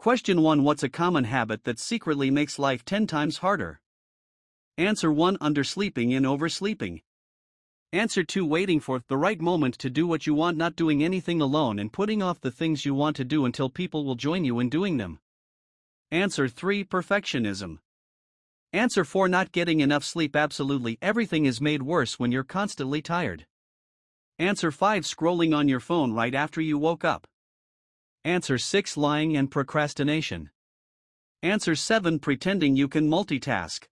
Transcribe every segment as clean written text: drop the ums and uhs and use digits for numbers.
Question 1. What's a common habit that secretly makes life 10 times harder? Answer 1. Undersleeping and oversleeping. Answer 2. Waiting for the right moment to do what you want, not doing anything alone, and putting off the things you want to do until people will join you in doing them. Answer 3. Perfectionism. Answer 4. Not getting enough sleep. Absolutely everything is made worse when you're constantly tired. Answer 5. Scrolling on your phone right after you woke up. Answer 6. Lying and procrastination. Answer 7. Pretending you can multitask.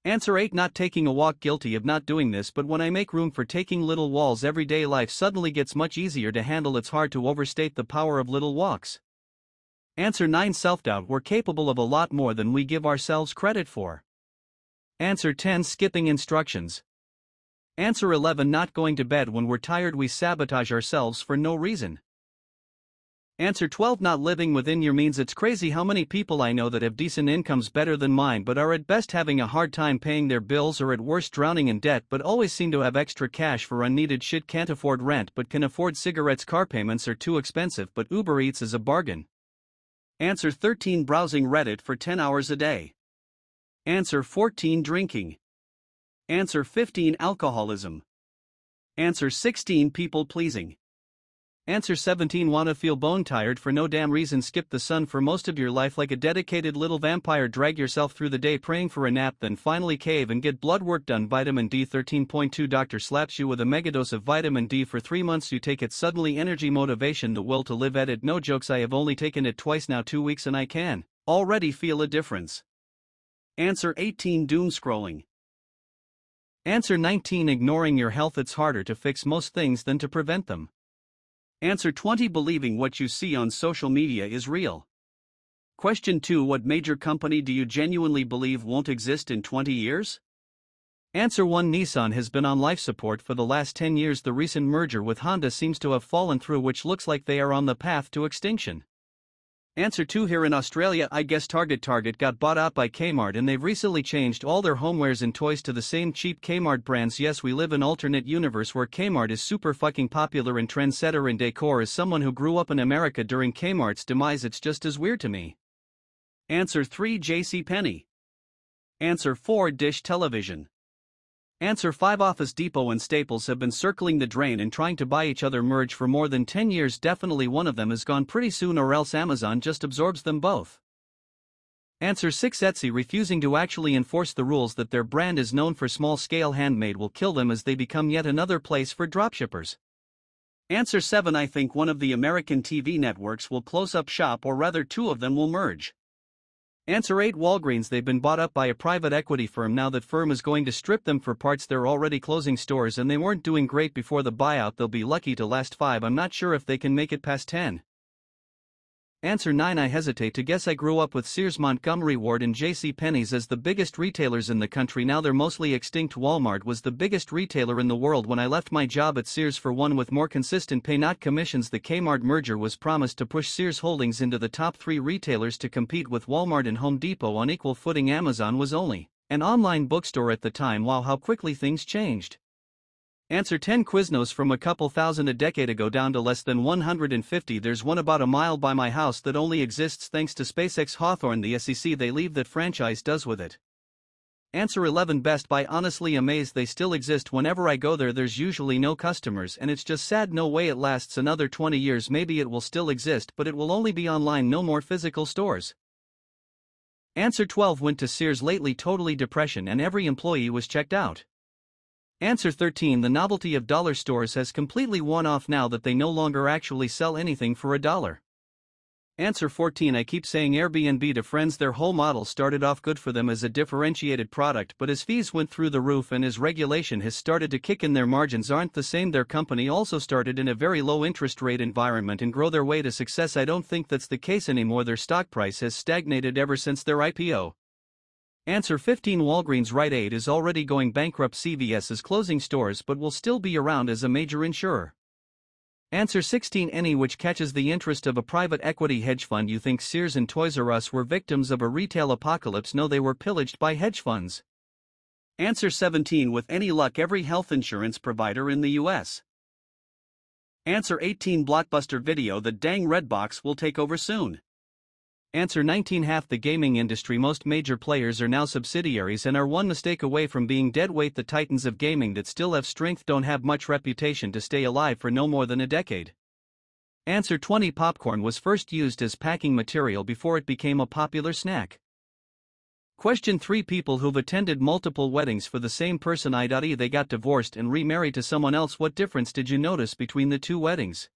Answer 8. Not taking a walk. Guilty of not doing this, but when I make room for taking little walks, everyday life suddenly gets much easier to handle. It's hard to overstate the power of little walks. Answer 9. Self-doubt. We're capable of a lot more than we give ourselves credit for. Answer 10. Skipping instructions. Answer 11. Not going to bed when we're tired. We sabotage ourselves for no reason. Answer 12. Not living within your means. It's crazy how many people I know that have decent incomes better than mine but are at best having a hard time paying their bills, or at worst drowning in debt, but always seem to have extra cash for unneeded shit. Can't afford rent but can afford cigarettes. Car payments are too expensive but Uber Eats is a bargain. Answer 13. Browsing Reddit for 10 hours a day. Answer 14. Drinking. Answer 15. Alcoholism. Answer 16. People pleasing. Answer 17. Wanna feel bone tired for no damn reason. Skip the sun for most of your life like a dedicated little vampire. Drag yourself through the day praying for a nap, then finally cave and get blood work done. Vitamin D 13.2. Doctor slaps you with a megadose of vitamin D for 3 months. You take it, suddenly energy, motivation, the will to live. Edit. No jokes, I have only taken it twice now, 2 weeks, and I can already feel a difference. Answer 18. Doom scrolling. Answer 19. Ignoring your health. It's harder to fix most things than to prevent them. Answer 20. Believing what you see on social media is real. Question 2. What major company do you genuinely believe won't exist in 20 years? Answer 1. Nissan has been on life support for the last 10 years. The recent merger with Honda seems to have fallen through, which looks like they are on the path to extinction. Answer 2. Here in Australia, I guess Target got bought out by Kmart and they've recently changed all their homewares and toys to the same cheap Kmart brands. Yes, we live in alternate universe where Kmart is super fucking popular and trendsetter in decor. As someone who grew up in America during Kmart's demise, it's just as weird to me. Answer 3. JCPenney. Answer 4. Dish Television. Answer 5. Office Depot and Staples have been circling the drain and trying to buy each other merge for more than 10 years. Definitely one of them is gone pretty soon, or else Amazon just absorbs them both. Answer 6. Etsy refusing to actually enforce the rules that their brand is known for. Small-scale handmade will kill them as they become yet another place for dropshippers. Answer 7. I think one of the American TV networks will close up shop, or rather 2 of them will merge. Answer 8. Walgreens. They've been bought up by a private equity firm. Now that firm is going to strip them for parts. They're already closing stores and they weren't doing great before the buyout. They'll be lucky to last 5. I'm not sure if they can make it past 10. Answer 9. I hesitate to guess. I grew up with Sears, Montgomery Ward and JCPenney's as the biggest retailers in the country. Now they're mostly extinct. Walmart was the biggest retailer in the world when I left my job at Sears for one with more consistent pay, not commissions. The Kmart merger was promised to push Sears Holdings into the top 3 retailers to compete with Walmart and Home Depot on equal footing. Amazon was only an online bookstore at the time. Wow, how quickly things changed. Answer 10. Quiznos. From a couple thousand a decade ago down to less than 150. There's one about a mile by my house that only exists thanks to SpaceX. Hawthorne. The SEC, they leave that franchise does with it. Answer 11. Best Buy. Honestly amazed they still exist. Whenever I go there, there's usually no customers and it's just sad. No way it lasts another 20 years. Maybe it will still exist, but it will only be online, no more physical stores. Answer 12. Went to Sears lately, totally depression and every employee was checked out. Answer 13. The novelty of dollar stores has completely worn off now that they no longer actually sell anything for $1. Answer 14. I keep saying Airbnb to friends. Their whole model started off good for them as a differentiated product, but as fees went through the roof and as regulation has started to kick in, their margins aren't the same. Their company also started in a very low interest rate environment and grow their way to success. I don't think that's the case anymore. Their stock price has stagnated ever since their IPO. Answer 15. Walgreens. Rite Aid is already going bankrupt. CVS is closing stores but will still be around as a major insurer. Answer 16. Any which catches the interest of a private equity hedge fund. You think Sears and Toys R Us were victims of a retail apocalypse? No, they were pillaged by hedge funds. Answer 17. With any luck, every health insurance provider in the US. Answer 18. Blockbuster Video. The dang Redbox will take over soon. Answer 19. Half the gaming industry. Most major players are now subsidiaries and are one mistake away from being deadweight. The titans of gaming that still have strength don't have much reputation to stay alive for no more than a decade. Answer 20. Popcorn was first used as packing material before it became a popular snack. Question 3. People who've attended multiple weddings for the same person, i.e. they got divorced and remarried to someone else. What difference did you notice between the two weddings?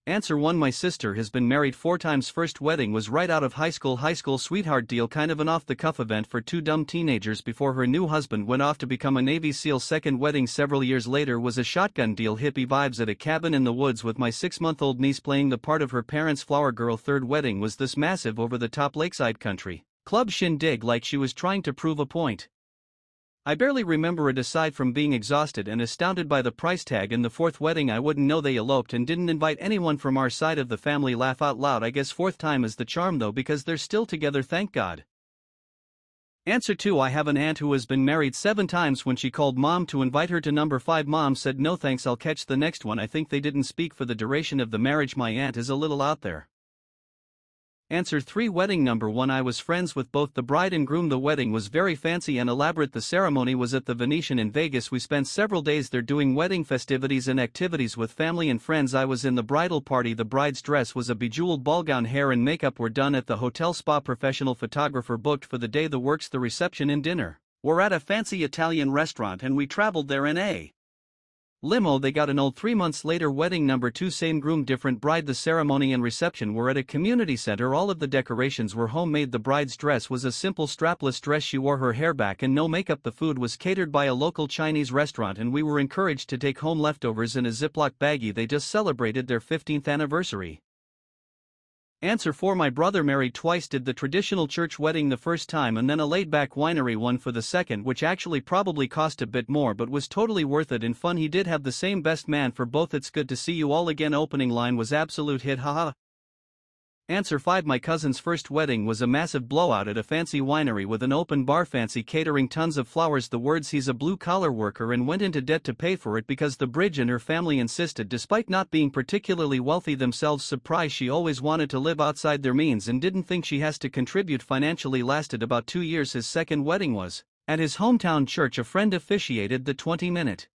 Answer 1. My sister has been married 4 times. First wedding was right out of high school sweetheart deal, kind of an off-the-cuff event for 2 dumb teenagers before her new husband went off to become a Navy SEAL. Second wedding several years later was a shotgun deal, hippie vibes at a cabin in the woods with my 6-month-old niece playing the part of her parents' flower girl. Third wedding was this massive over-the-top lakeside country club shindig, like she was trying to prove a point. I barely remember it aside from being exhausted and astounded by the price tag. In the fourth wedding I wouldn't know they eloped and didn't invite anyone from our side of the family. Laugh out loud. I guess fourth time is the charm though, because they're still together, thank God. Answer 2. I have an aunt who has been married 7 times. When she called mom to invite her to number 5, mom said no thanks, I'll catch the next one. I think they didn't speak for the duration of the marriage. My aunt is a little out there. Answer 3. Wedding number 1. I was friends with both the bride and groom. The wedding was very fancy and elaborate. The ceremony was at the Venetian in Vegas. We spent several days there doing wedding festivities and activities with family and friends. I was in the bridal party. The bride's dress was a bejeweled ball gown. Hair and makeup were done at the hotel spa. Professional photographer booked for the day. The works, the reception and dinner were at a fancy Italian restaurant and we traveled there in a limo. They got annulled 3 months later. Wedding number 2. Same groom, different bride. The ceremony and reception were at a community center. All of the decorations were homemade. The bride's dress was a simple strapless dress. She wore her hair back and no makeup. The food was catered by a local Chinese restaurant and we were encouraged to take home leftovers in a Ziploc baggie. They just celebrated their 15th anniversary. Answer 4. My brother married twice. Did the traditional church wedding the first time and then a laid-back winery one for the second, which actually probably cost a bit more but was totally worth it and fun. He did have the same best man for both. It's good to see you all again. Opening line was absolute hit, haha. Answer 5. My cousin's first wedding was a massive blowout at a fancy winery with an open bar, fancy catering, tons of flowers. The words, he's a blue-collar worker and went into debt to pay for it because the bridge and her family insisted, despite not being particularly wealthy themselves. Surprise, she always wanted to live outside their means and didn't think she has to contribute financially. Lasted about 2 years. His second wedding was at his hometown church. A friend officiated the 20-minute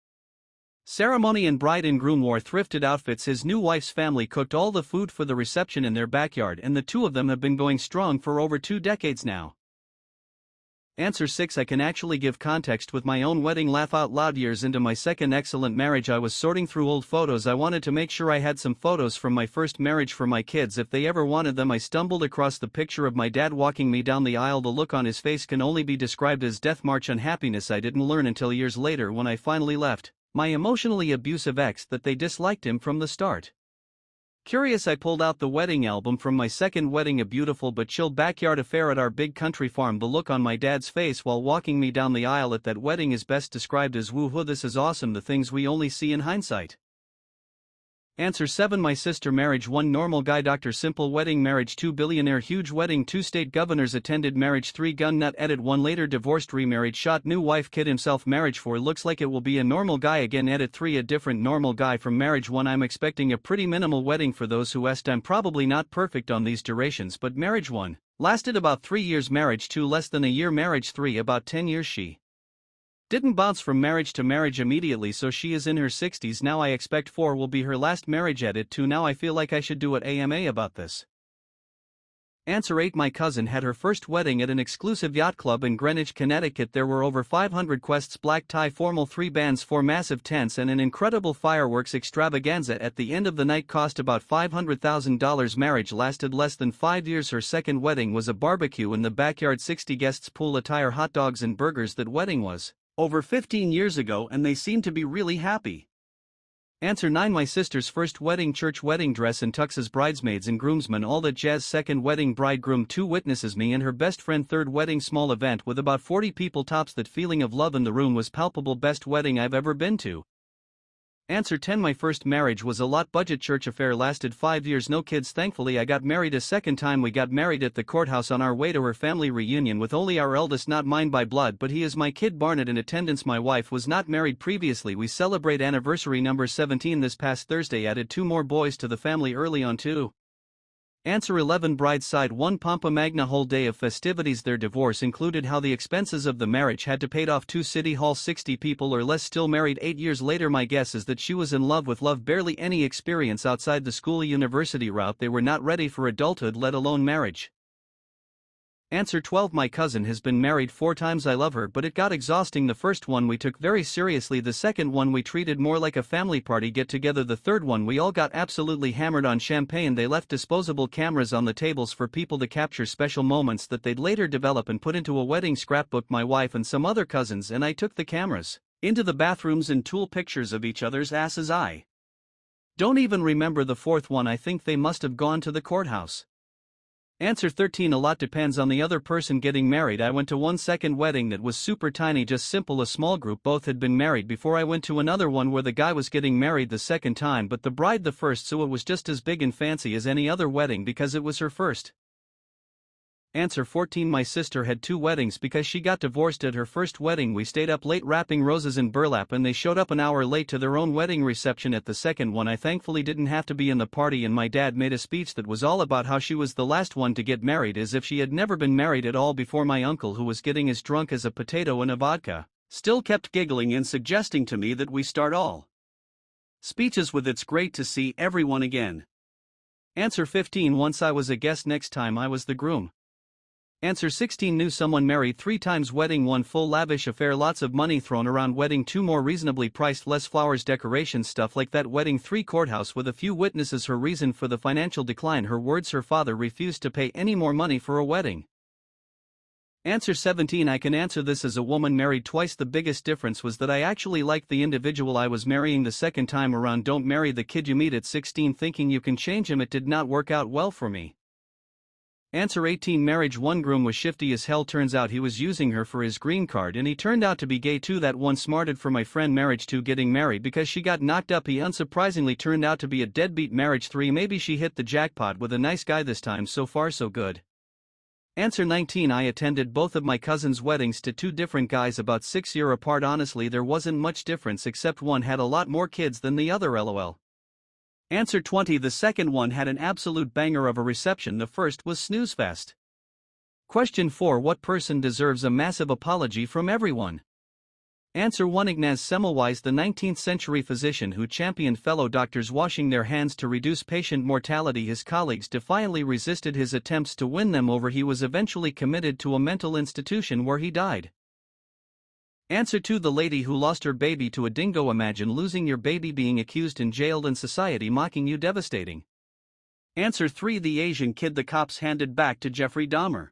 ceremony and bride and groom wore thrifted outfits. His new wife's family cooked all the food for the reception in their backyard and the two of them have been going strong for over 2 decades now. Answer 6. I can actually give context with my own wedding. Laugh out loud. Years into my second excellent marriage I was sorting through old photos. I wanted to make sure I had some photos from my first marriage for my kids if they ever wanted them. I stumbled across the picture of my dad walking me down the aisle. The look on his face can only be described as death march unhappiness. I didn't learn until years later when I finally left my emotionally abusive ex that they disliked him from the start. Curious, I pulled out the wedding album from my second wedding, a beautiful but chill backyard affair at our big country farm. The look on my dad's face while walking me down the aisle at that wedding is best described as woohoo, this is awesome, the things we only see in hindsight. Answer 7. My sister marriage 1. Normal guy, Dr. Simple wedding. Marriage 2. Billionaire huge wedding. 2. State governors attended. Marriage 3. Gun nut edit. 1. Later divorced, remarried, shot new wife, kid himself. Marriage 4. Looks like it will be a normal guy again, edit. 3. A different normal guy from marriage 1. I'm expecting a pretty minimal wedding for those who asked. I'm probably not perfect on these durations, but marriage 1 lasted about 3 years. Marriage 2 less than a year. Marriage 3 about 10 years. She didn't bounce from marriage to marriage immediately, so she is in her 60s now. I expect 4 will be her last marriage, edit. 2. Now I feel like I should do an AMA about this. Answer 8. My cousin had her first wedding at an exclusive yacht club in Greenwich, Connecticut. There were over 500 guests, black tie, formal, 3 bands, 4 massive tents and an incredible fireworks extravaganza. At the end of the night cost about $500,000. Marriage lasted less than 5 years. Her second wedding was a barbecue in the backyard, 60 guests, pool attire, hot dogs and burgers. That wedding was over 15 years ago and they seem to be really happy. Answer 9. My sister's first wedding, church wedding dress and tuxes, bridesmaids and groomsmen, all that jazz. Second wedding, bridegroom, 2 witnesses, me and her best friend. Third wedding, small event with about 40 people tops. That feeling of love in the room was palpable. Best wedding I've ever been to. Answer 10. My first marriage was a lot budget church affair, lasted 5 years, no kids. Thankfully I got married a second time. We got married at the courthouse on our way to her family reunion with only our eldest, not mine by blood but he is my kid, Barnett, in attendance. My wife was not married previously. We celebrate anniversary number 17 this past Thursday. Added 2 more boys to the family early on too. Answer 11 Bride's side 1 Pompa Magna whole day of festivities. Their divorce included how the expenses of the marriage had to paid off 2 city hall 60 people or less still married 8 years later. My guess is that she was in love with love, barely any experience outside the school university route. They were not ready for adulthood, let alone marriage. Answer 12 My cousin has been married 4 times. I love her, but it got exhausting. The first one we took very seriously, the second one we treated more like a family party get together, the third one we all got absolutely hammered on champagne. They left disposable cameras on the tables for people to capture special moments that they'd later develop and put into a wedding scrapbook. My wife and some other cousins and I took the cameras into the bathrooms and tool pictures of each other's asses. I don't even remember the fourth one. I think they must have gone to the courthouse. Answer 13 A lot depends on the other person getting married. I went to one second wedding that was super tiny, just simple, a small group. Both had been married before. I went to another one where the guy was getting married the second time but the bride the first, so it was just as big and fancy as any other wedding because it was her first. Answer 14 My sister had 2 weddings because she got divorced at her first wedding. We stayed up late wrapping roses in burlap and they showed up an hour late to their own wedding reception at the second one. I thankfully didn't have to be in the party, and my dad made a speech that was all about how she was the last one to get married, as if she had never been married at all before. My uncle, who was getting as drunk as a potato in a vodka, still kept giggling and suggesting to me that we start all speeches with "It's great to see everyone again." Answer 15 Once I was a guest, next time I was the groom. Answer 16 Knew someone married 3 times. Wedding 1 Full lavish affair, lots of money thrown around. Wedding 2 More reasonably priced, less flowers, decorations, stuff like that. Wedding 3 Courthouse with a few witnesses. Her reason for the financial decline, her words, her father refused to pay any more money for a wedding. Answer 17 I can answer this as a woman married twice. The biggest difference was that I actually liked the individual I was marrying the second time around. Don't marry the kid you meet at 16 thinking you can change him. It did not work out well for me. Answer 18 Marriage 1 Groom was shifty as hell. Turns out he was using her for his green card and he turned out to be gay too. That one smarted for my friend. Marriage 2 Getting married because she got knocked up. He unsurprisingly turned out to be a deadbeat. Marriage 3 Maybe she hit the jackpot with a nice guy this time. So far so good. Answer 19 I attended both of my cousins' weddings to 2 different guys about 6 years apart. Honestly there wasn't much difference except one had a lot more kids than the other. LOL. Answer 20 The second one had an absolute banger of a reception. The first was snoozefest. Question 4 What person deserves a massive apology from everyone? Answer 1 Ignaz Semmelweis, the 19th century physician who championed fellow doctors washing their hands to reduce patient mortality. His colleagues defiantly resisted his attempts to win them over. He was eventually committed to a mental institution where he died. Answer 2 The lady who lost her baby to a dingo. Imagine losing your baby, being accused and jailed, and society mocking you. Devastating. Answer 3 The Asian kid the cops handed back to Jeffrey Dahmer.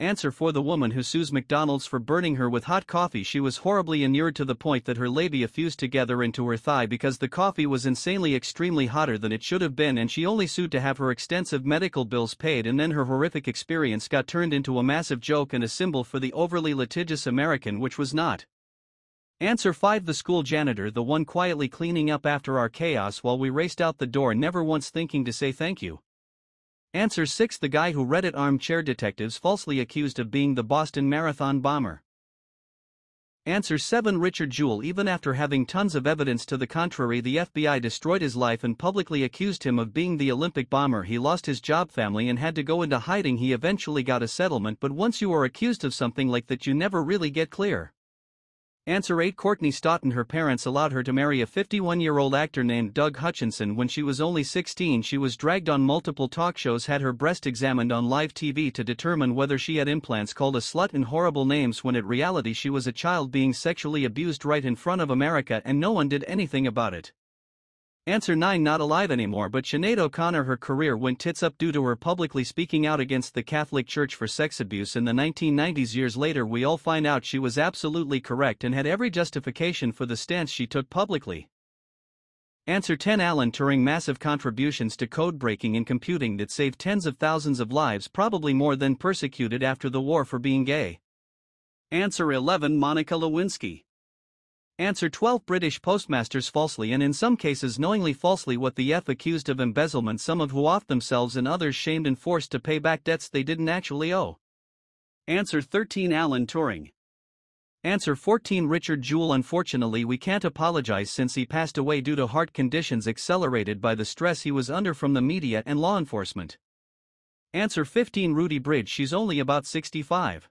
Answer 4 The woman who sues McDonald's for burning her with hot coffee. She was horribly inured to the point that her labia fused together into her thigh because the coffee was insanely extremely hotter than it should have been, and she only sued to have her extensive medical bills paid. And then her horrific experience got turned into a massive joke and a symbol for the overly litigious American, which was not. Answer 5 The school janitor, the one quietly cleaning up after our chaos while we raced out the door, never once thinking to say thank you. Answer 6 The guy who Reddit armchair detectives falsely accused of being the Boston Marathon bomber. Answer 7 Richard Jewell, even after having tons of evidence to the contrary, the FBI destroyed his life and publicly accused him of being the Olympic bomber. He lost his job, family, and had to go into hiding. He eventually got a settlement, but once you are accused of something like that you never really get clear. Answer 8 Courtney Stoughton, her parents allowed her to marry a 51-year-old actor named Doug Hutchinson when she was only 16. She was dragged on multiple talk shows, had her breast examined on live TV to determine whether she had implants, called a slut and horrible names when in reality she was a child being sexually abused right in front of America, and no one did anything about it. Answer 9 Not alive anymore, but Sinead O'Connor, her career went tits up due to her publicly speaking out against the Catholic Church for sex abuse in the 1990s. Years later we all find out she was absolutely correct and had every justification for the stance she took publicly. Answer 10 Alan Turing, massive contributions to code breaking and computing that saved tens of thousands of lives, probably more than persecuted after the war for being gay. Answer 11 Monica Lewinsky. Answer 12 British postmasters falsely and in some cases knowingly falsely what the F accused of embezzlement, some of who offed themselves and others shamed and forced to pay back debts they didn't actually owe. Answer 13 Alan Turing. Answer 14 Richard Jewell. Unfortunately we can't apologize since he passed away due to heart conditions accelerated by the stress he was under from the media and law enforcement. Answer 15 Rudy Bridge. She's only about 65.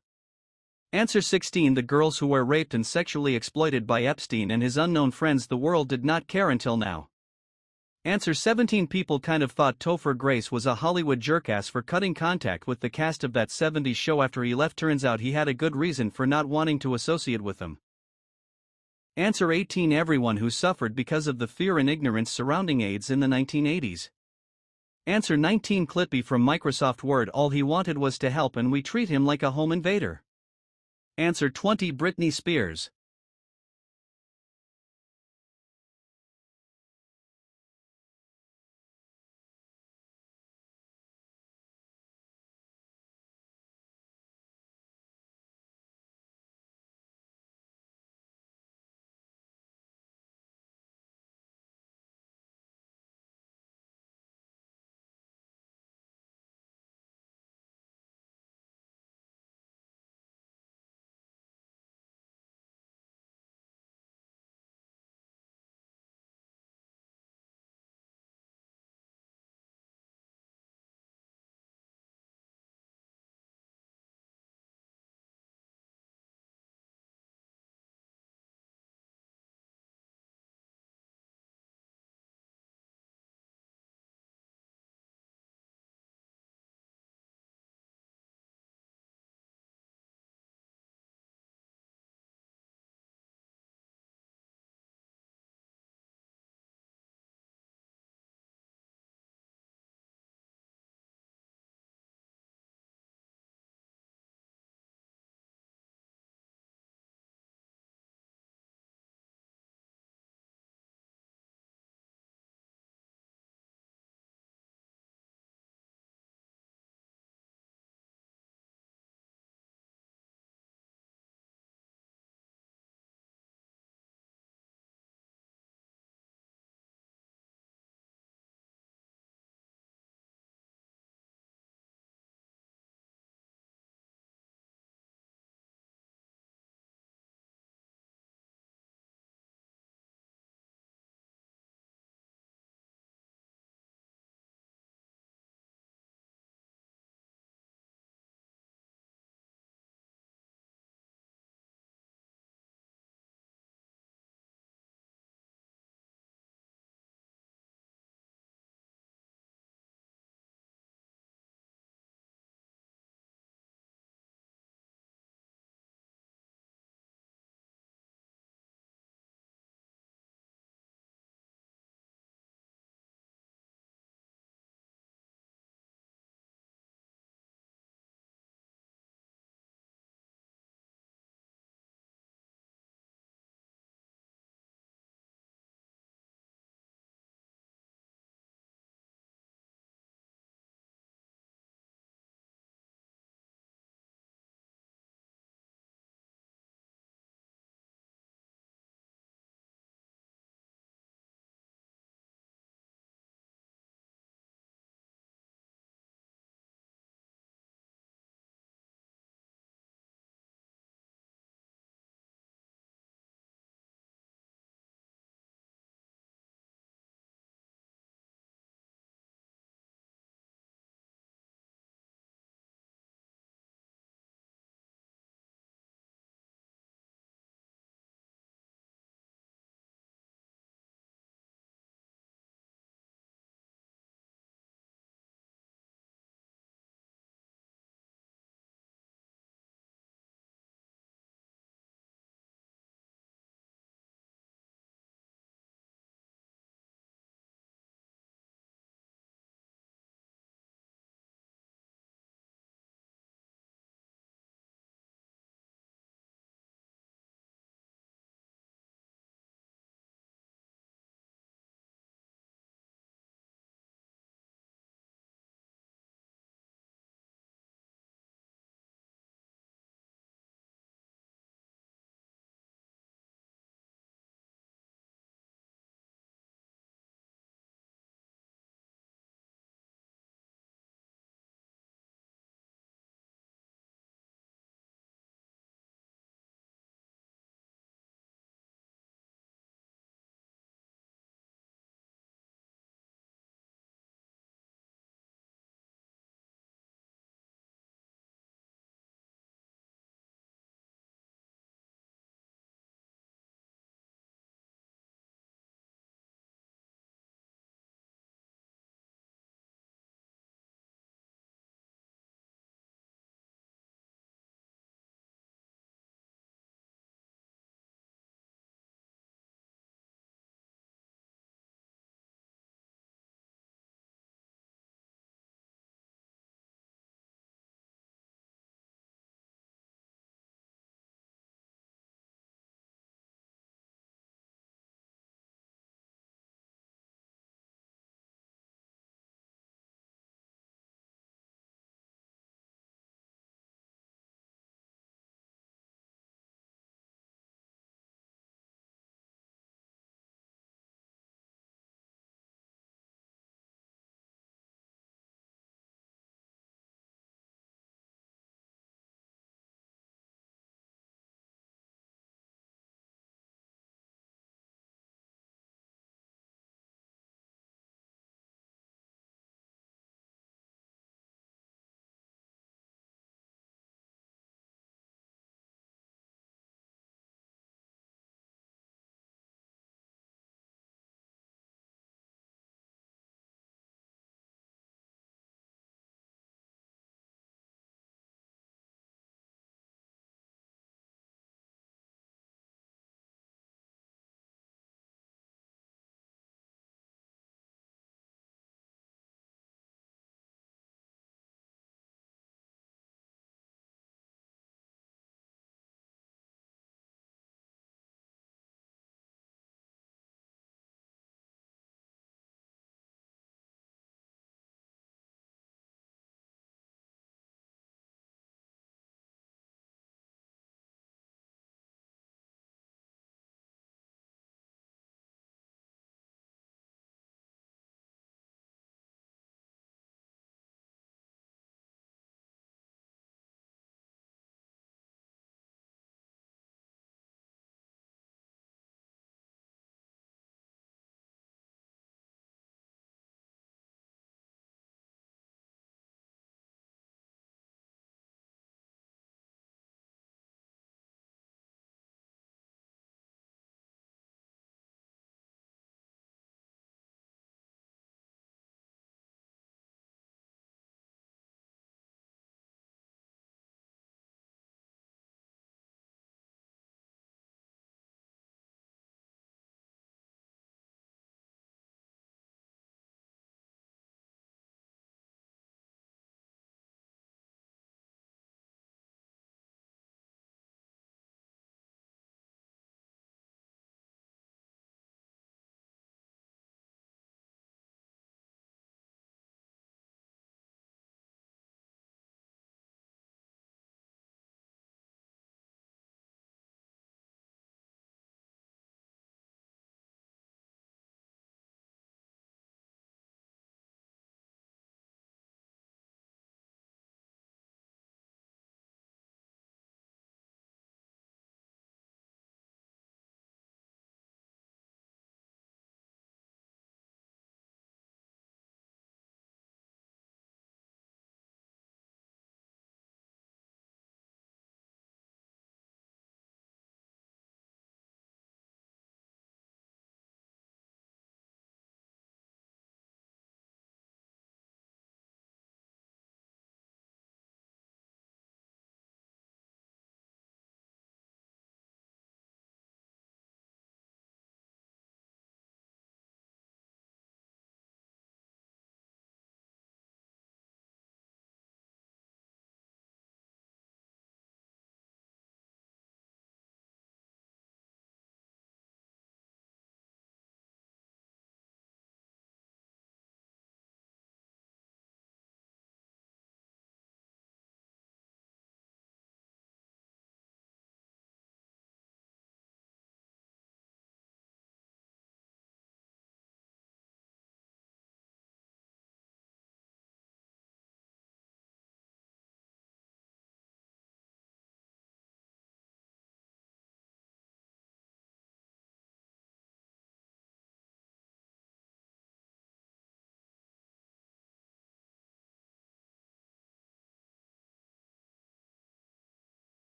Answer 16 The girls who were raped and sexually exploited by Epstein and his unknown friends. The world did not care until now. Answer 17 People kind of thought Topher Grace was a Hollywood jerkass for cutting contact with the cast of that 70s show after he left. Turns out he had a good reason for not wanting to associate with them. Answer 18 Everyone who suffered because of the fear and ignorance surrounding AIDS in the 1980s. Answer 19 Clippy from Microsoft Word. All he wanted was to help and we treat him like a home invader. Answer 20 Britney Spears.